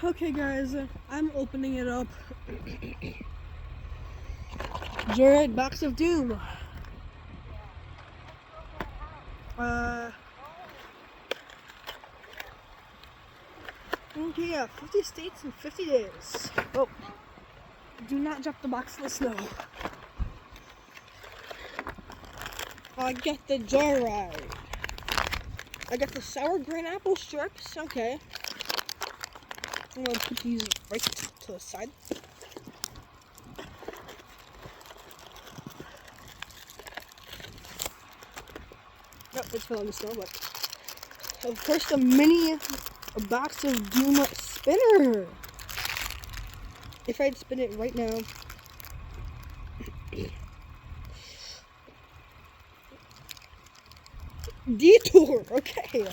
Okay guys, I'm opening it up. Joyride Box of Doom. Okay, yeah, 50 states in 50 days. Oh, do not drop the box in the snow. I got the Joyride. I got the sour green apple strips. Okay. I'm gonna put these right to the side. Nope, it's fell on the snow, but of course the mini box of Doom spinner. If I'd spin it right now. Detour, okay.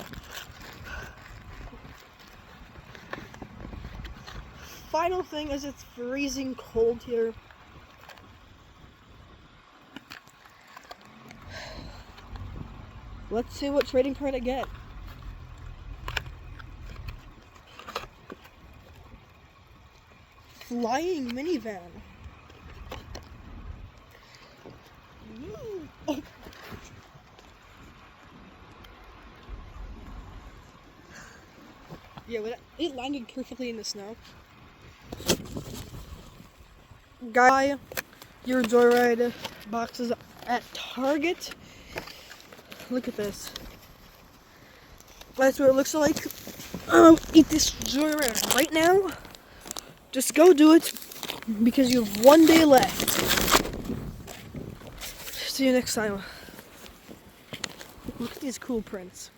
Final thing is it's freezing cold here. Let's see what trading card I get. Flying minivan. Oh. Yeah, but it landed perfectly in the snow. Guy, your Joyride boxes at Target. Look at this. That's what it looks like. Eat this Joyride right now. Just go do it because you have 1 day left. See you next time. Look at these cool prints.